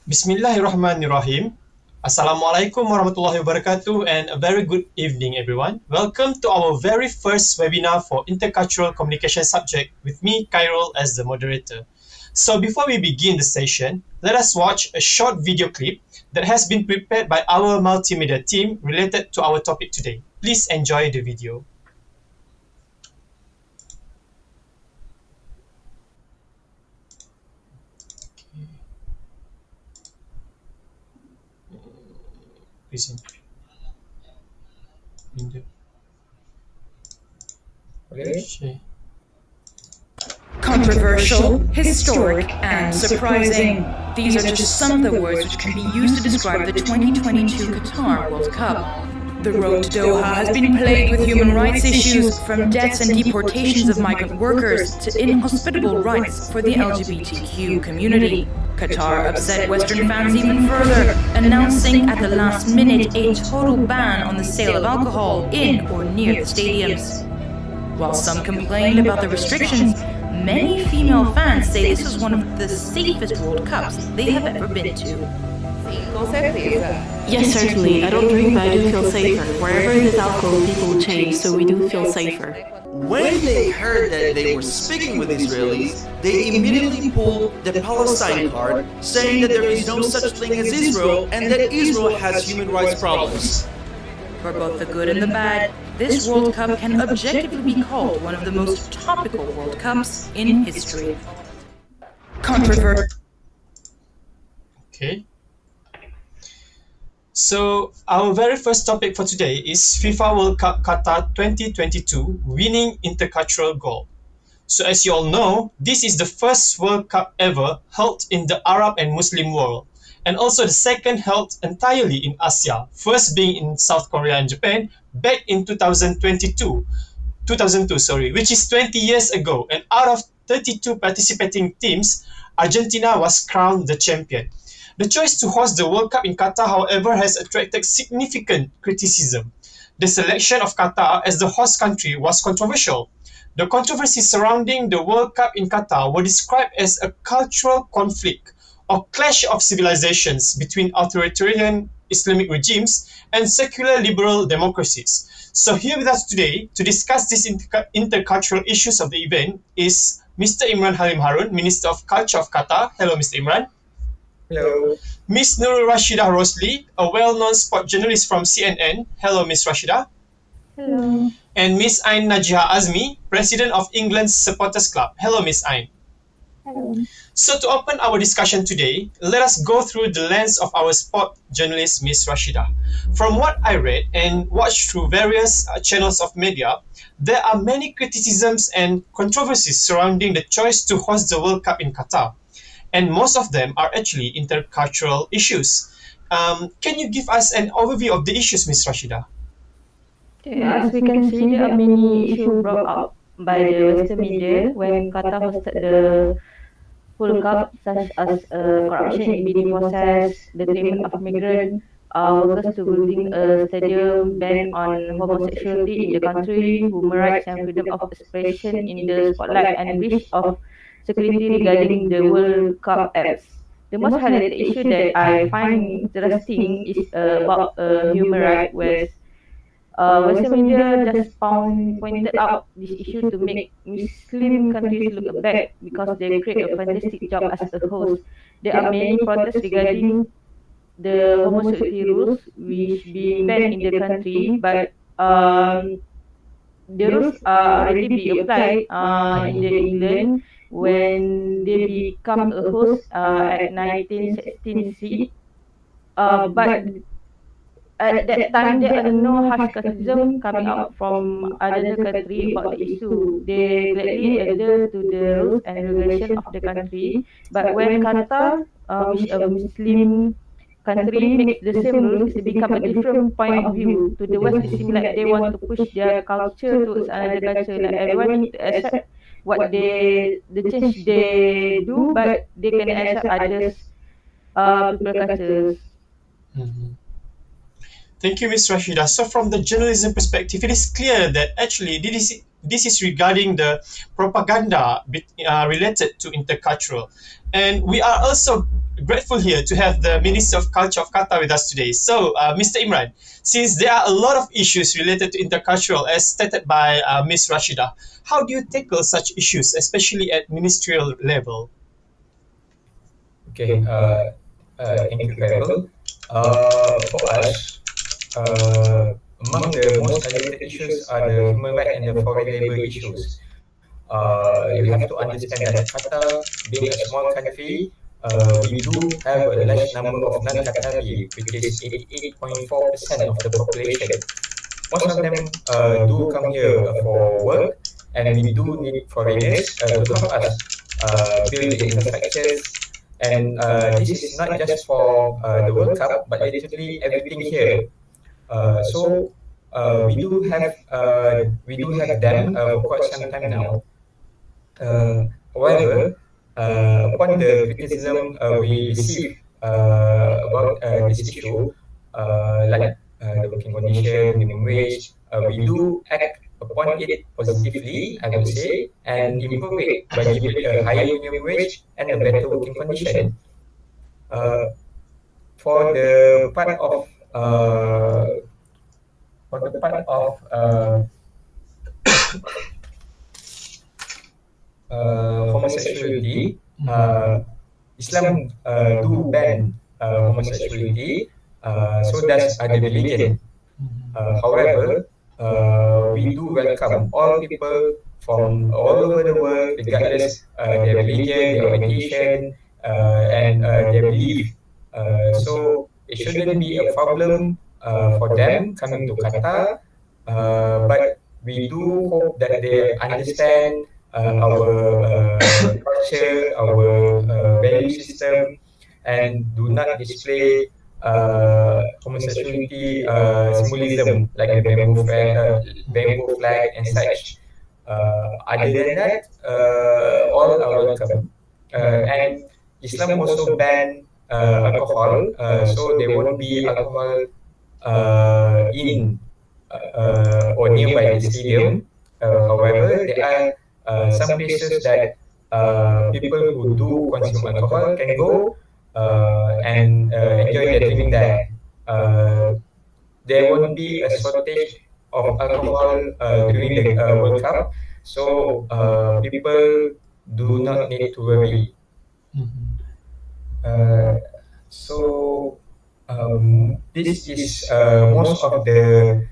Bismillahirrahmanirrahim. Assalamualaikum warahmatullahi wabarakatuh and a very good evening everyone. Welcome to our very first webinar for intercultural communication subject with me, Khairul, as the moderator. So before we begin the session, let us watch a short video clip that has been prepared by our multimedia team related to our topic today. Please enjoy the video. Controversial, historic, and surprising. These are just some of the words which can be used to describe the 2022 Qatar World Cup. The road to Doha has been plagued with human rights issues, from deaths and deportations of migrant workers to inhospitable rights for the LGBTQ community. Qatar upset Western fans even further, announcing at the last minute a total ban on the sale of alcohol in or near the stadiums. While some complained about the restrictions, many female fans say this was one of the safest World Cups they have ever been to. Yes, certainly. I don't drink, but I do feel safer. Wherever there's alcohol, people change, so we do feel safer. When they heard that they were speaking with Israelis, they immediately pulled the Palestine card, saying that there is no such thing as Israel and that Israel has human rights problems. For both the good and the bad, this World Cup can objectively be called one of the most topical World Cups in history. Controversial. Okay. So our very first topic for today is FIFA World Cup Qatar 2022 winning intercultural goal. So as you all know, this is the first World Cup ever held in the Arab and Muslim world, and also the second held entirely in Asia, first being in South Korea and Japan back in 2002, which is 20 years ago, and out of 32 participating teams, Argentina was crowned the champion. The choice to host the World Cup in Qatar, however, has attracted significant criticism. The selection of Qatar as the host country was controversial. The controversies surrounding the World Cup in Qatar were described as a cultural conflict or clash of civilizations between authoritarian Islamic regimes and secular liberal democracies. So here with us today to discuss these intercultural issues of the event is Mr. Imran Halim Harun, Minister of Culture of Qatar. Hello, Mr. Imran. Hello. Ms. Nurul Rashidah Rosli, a well-known sport journalist from CNN. Hello, Ms. Rashidah. Hello. And Ms. Ain Najiha Azmi, President of England's Supporters Club. Hello, Ms. Ain. Hello. So to open our discussion today, let us go through the lens of our sport journalist, Ms. Rashidah. From what I read and watched through various channels of media, there are many criticisms and controversies surrounding the choice to host the World Cup in Qatar. And most of them are actually intercultural issues. Can you give us an overview of the issues, Ms. Rashidah? As we can see, there are many issues brought up by the Western media when Qatar hosted the World Cup, such as corruption in bidding process, the treatment of migrant workers to building a stadium, ban on homosexuality in the country, human rights and freedom of expression in the spotlight, and breach of security regarding the World Cup apps. The most highlighted issue that I find interesting is about human rights, where Western media just pointed out this issue to make Muslim countries look bad because they create a fantastic job as a host. There are many protests regarding the homosexuality rules which being banned in the country, but the rules are already be applied in the England when they become a host at 1916 seat. But at that time, there are no harsh criticism coming out from other country about the issue. They gladly adhere to the rules and regulation of the country. But when Qatar, which a Muslim country, makes the same rules, it becomes a different point of view. To the West, it seems like they want to push their culture towards another culture. Like everyone need to accept what the change they do, but they can accept others people cultures. Mm-hmm. Thank you, Ms. Rashida. So from the journalism perspective, it is clear that actually this is regarding the propaganda related to intercultural. And we are also grateful here to have the Minister of Culture of Qatar with us today. So, Mr. Imran, since there are a lot of issues related to intercultural, as stated by Ms. Rashida, how do you tackle such issues, especially at ministerial level? Okay, thank you, Faisal. For us, among the most highlighted issues are the human rights and the foreign labor issues. You have to understand that Qatar, being a small country, we do have a large number of non-Qatari, which is 88.4% of the population. Most of them do come here for work, and we do need foreigners to help us build the infrastructures. And this is not just for the World Cup, but literally everything here. So we do have them for quite some time now. However, upon the criticism we receive about this issue, like the working condition, minimum wage, we do act upon it positively, I would say, and improve it by giving a higher minimum wage and a better working condition. For the part of homosexuality, Islam do ban homosexuality, so does other religion. However, we do welcome all people from all over the world, regardless their religion, their orientation, and their belief. So it shouldn't be a problem for them coming to Qatar, but we do hope that they understand our culture, our value system, and do not display homosexuality symbolism like the bamboo flag and such. Other than that, all are welcome. And Islam also ban alcohol, so there won't be alcohol in or nearby the stadium. However, there are some places that people who do consume alcohol can go and enjoy their drink there. There won't be a shortage of alcohol during the World Cup, so people do not need to worry. So this is most of the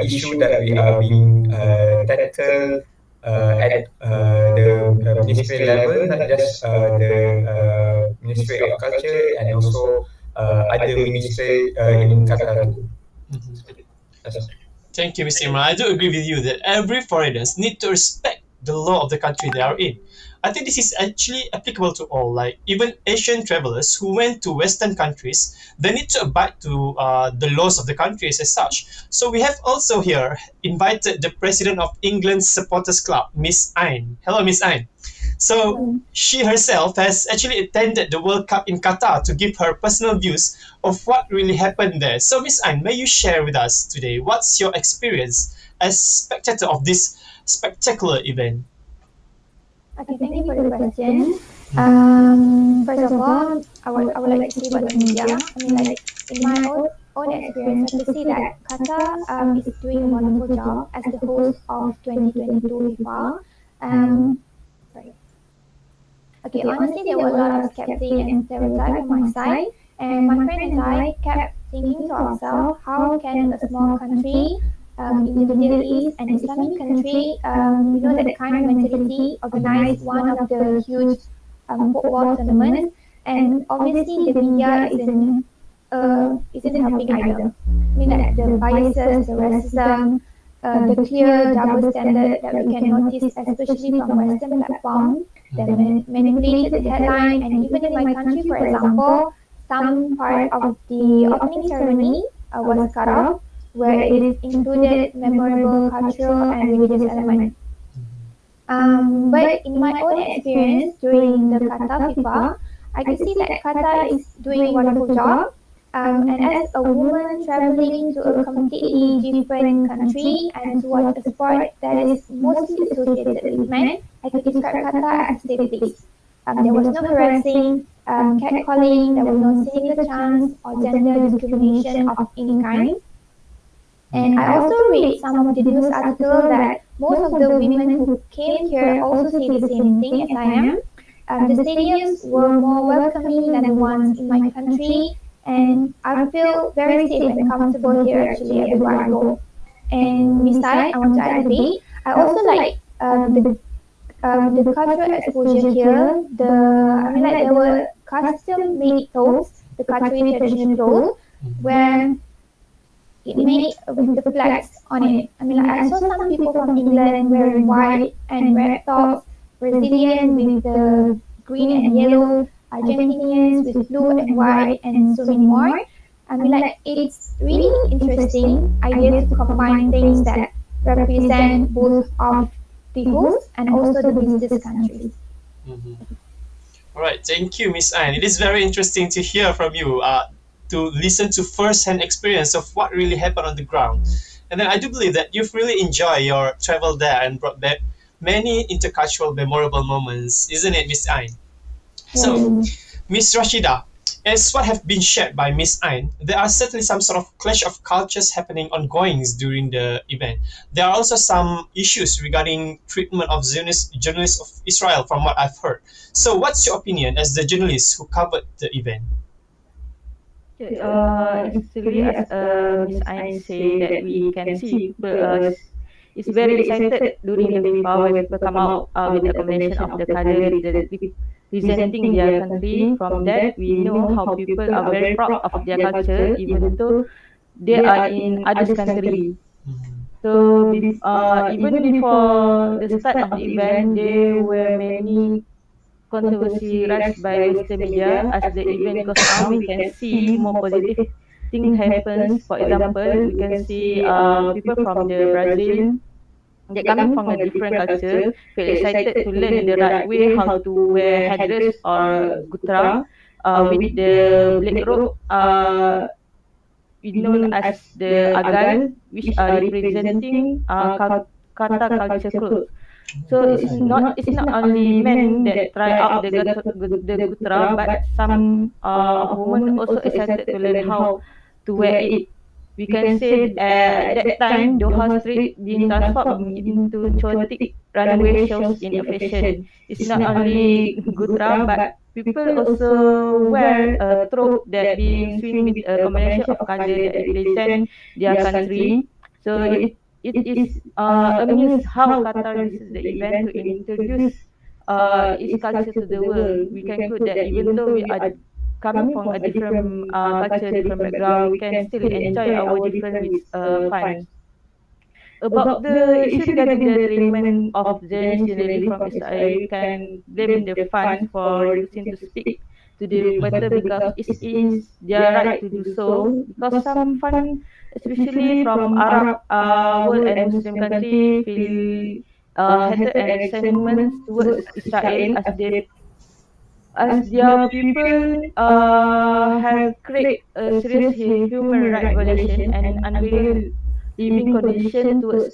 issue that we are being tackled at the ministry level, not just the Ministry of Culture and also other ministry in Qatar too. Thank you, Mr. Imran. I do agree with you that every foreigners need to respect the law of the country they are in. I think this is actually applicable to all. Like even Asian travelers who went to Western countries, they need to abide to the laws of the countries as such. So we have also here invited the president of England's Supporters Club, Miss Ain. Hello, Miss Ain. So she herself has actually attended the World Cup in Qatar to give her personal views of what really happened there. So Miss Ain, may you share with us today what's your experience as spectator of this spectacular event? Okay, thank you for the question. First of all, I would like to say about the media. I mean, like in my own experience, I could see that Qatar is doing a wonderful job as the host of 2022 FIFA. Sorry. Okay, honestly, there were a lot of skeptics and stereotypes on my side, and my friend and I kept thinking to ourselves, how can a small country in the Middle East, an Islamic country, you know, that the kind of mentality organize one of the huge football tournaments, and obviously the media isn't helping either. I mean, like the biases, the racism, the clear double standard that we can notice, especially from Western platforms that manipulated the headline, and even in my country, for example, some part of the opening ceremony was cut off, where it included memorable cultural and religious elements. But in my own experience during the Qatar FIFA, I could see that Qatar is doing a wonderful job. And as a woman traveling to a completely different country and to watch a sport that is mostly associated with men, I could describe Qatar as a safe place. There was no harassing, catcalling, there was no cynical chance or gender discrimination of any kind. And I also read some of the news articles that most of the women who came here also say the same thing as I am. The stadiums were more welcoming than the ones in my country, and I feel very safe and comfortable here actually everywhere I go. And besides, I want to add a bit. I also like the cultural exposure here. There were custom-made clothes, the Qatari traditional clothes, where it made with the flags on it. I saw some people from England wearing white and red tops, Brazilian with the green and yellow, Argentinians with blue and white, and so many more. It's really interesting idea to combine things that represent both of the host and also the visitor countries. All right, thank you, Miss Anne. It is very interesting to hear from you, to listen to first-hand experience of what really happened on the ground. And then I do believe that you've really enjoyed your travel there and brought back many intercultural memorable moments, isn't it, Miss Ain? So, Miss Rashida, as what have been shared by Miss Ain, there are certainly some sort of clash of cultures happening ongoing during the event. There are also some issues regarding treatment of journalists of Israel, from what I've heard. So, what's your opinion as the journalist who covered the event? Actually, as Miss Ain said, that we can see people is very excited during the FIFA when people come out with the combination of the colour representing their country. From that, we know how people are very proud of their culture, even though they are in other country. So, even before the start of the event, there were many controversy raised by Western media. As the event goes on, we can see more positive things happens. For example, we can see people from the Brazil, they coming from a different culture, feel excited to learn the right way how to wear headdress or gutra with the black robe, known as the agal, which are representing Qatar culture clothes. So it's not only men that try out the gutra, but some women also excited to learn how to wear it. We can say at that time Doha Street being transformed into chaotic runway shows in a fashion. It's not only gutra, but people also wear a throat that being swing with a combination of color that represent their country. So it is amused how Qatar uses the event to introduce its culture to the world. We can conclude that even though we are coming from a different culture, different background, we can still enjoy our different with fun. About the issue regarding the treatment of journalists generally from Israel, you can blame the fund for refusing to speak to the matter because it is their right to do so. Because some fund, especially from Arab world and Muslim country, feel hatred and resentment towards Israel as their people have created a serious human rights violation and unreal living condition towards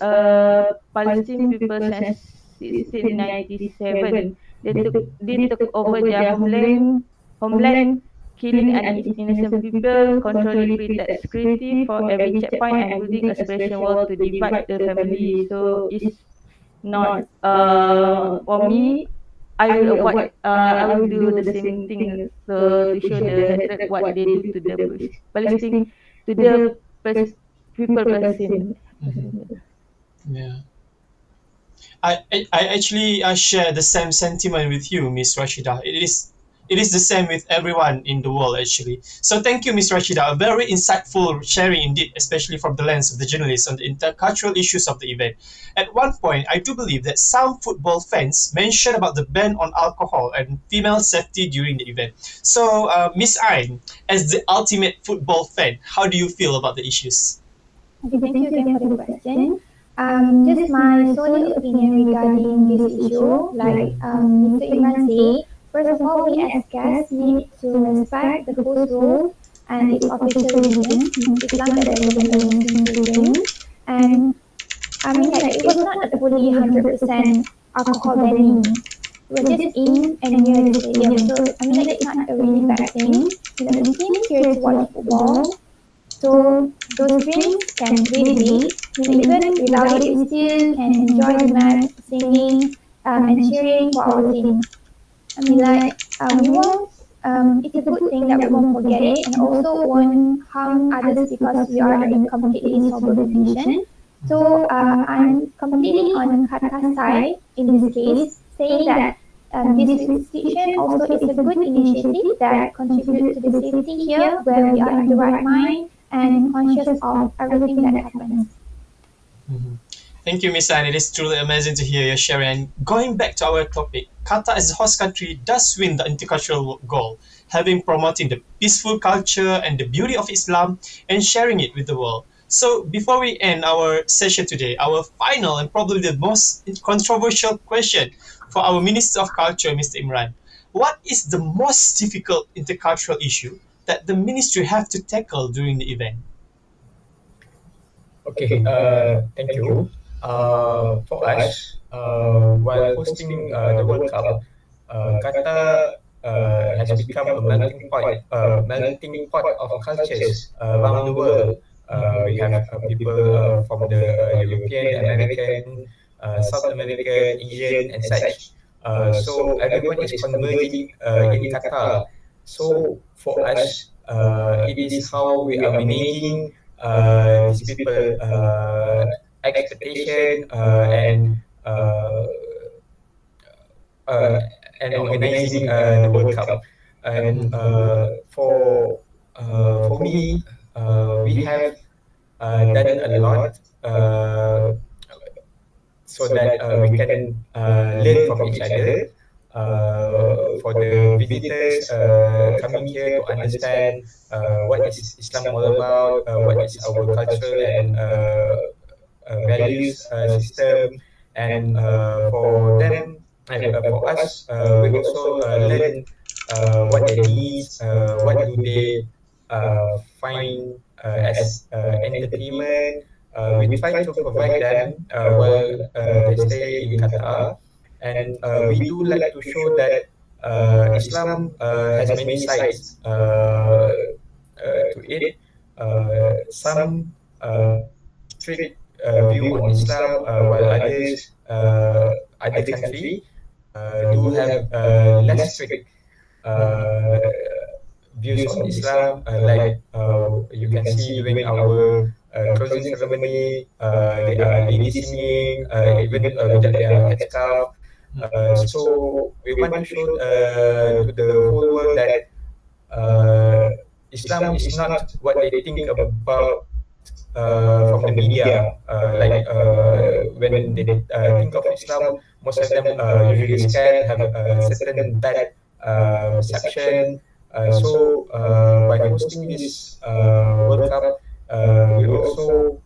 Palestinian people since 1697. They took over their homeland, killing innocent people, controlling military security for every checkpoint, and building a separation wall to divide the family. So it's not for me. I will do the same thing to show the hatred what they do to the Palestine, to the people Palestine. Yeah. I actually share the same sentiment with you, Miss Rashida. It is the same with everyone in the world, actually. So thank you, Miss Rashida. A very insightful sharing indeed, especially from the lens of the journalists on the intercultural issues of the event. At one point, I do believe that some football fans mentioned about the ban on alcohol and female safety during the event. So, Miss Ain, as the ultimate football fan, how do you feel about the issues? Okay, thank you again for the question. Just my solid opinion regarding this issue, like Mr. Iman said, first of all, we as guests need to respect the host rule and its official religion, Islam, that there was an arrangement to drink. And I mean, like, it was not a fully 100% alcohol banning. It was just in and near the stadium. So, I mean, like, it's not a really bad thing. You know, we came here to watch football. So, those drinks can really, even without it, we still can enjoy the match, singing and cheering for our team. I mean, like, we won't, it's a good thing that we won't forget it and also won't harm others because we are in a completely sober condition. So I'm completely on Qatar's side in this case, saying that this restriction also is a good initiative that contributes to the safety here, where we are in the right mind and conscious of everything that happens. Thank you, Miss Anne. It is truly amazing to hear your sharing. And going back to our topic, Qatar as a host country does win the intercultural goal, having promoting the peaceful culture and the beauty of Islam and sharing it with the world. So before we end our session today, our final and probably the most controversial question for our Minister of Culture, Mr. Imran. What is the most difficult intercultural issue that the ministry have to tackle during the event? Okay, thank you. For us, while hosting the World Cup, Qatar has become a melting pot of cultures around the world. We have people from the European, American, South American, Asian, and such. So everyone is converging in Qatar. So for us, it is how we are managing these people expectation and organizing the World Cup. And for me, we have done a lot so that we can learn from each other. For the visitors coming here to understand what is Islam all about, what is our culture and values system, and for them and for us, we also learn what they need, what do they find as entertainment. We try to provide them while they stay in Qatar, and we do like to show that Islam has many sides to it. Some strict view on Islam, while others, other country do have less strict views on Islam. Like you can see during our closing ceremony, they are ladies singing, even without their headscarf. So we want to show to the whole world that Islam is not what they think about from the media. Like when they think of Islam, most of them usually scared, have a certain bad perception. So by hosting this World Cup, we also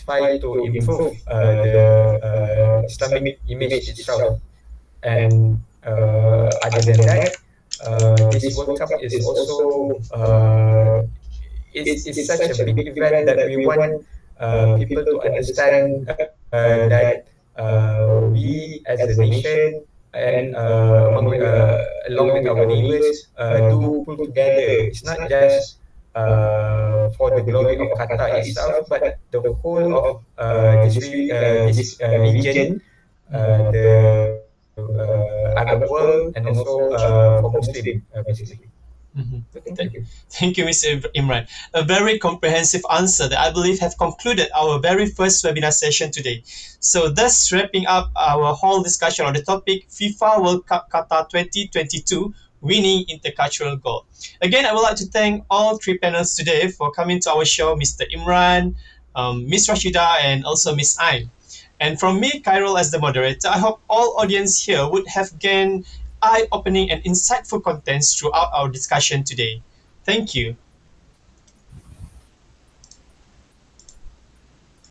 try to improve the Islamic image itself. And other than that, this World Cup is also it's such a big event that we want people to understand that we as a nation and along with our neighbors do pull together. It's not just for the glory of Qatar itself, but the whole of this region, the Arab world, and also for Muslim, basically. So thank you. Thank you, Mr. Imran. A very comprehensive answer that I believe have concluded our very first webinar session today. So thus wrapping up our whole discussion on the topic FIFA World Cup Qatar 2022 winning intercultural goal. Again, I would like to thank all three panels today for coming to our show, Mr. Imran, Ms. Rashida, and also Ms. Ain. And from me, Khairul, as the moderator, I hope all audience here would have gained eye-opening and insightful contents throughout our discussion today. Thank you.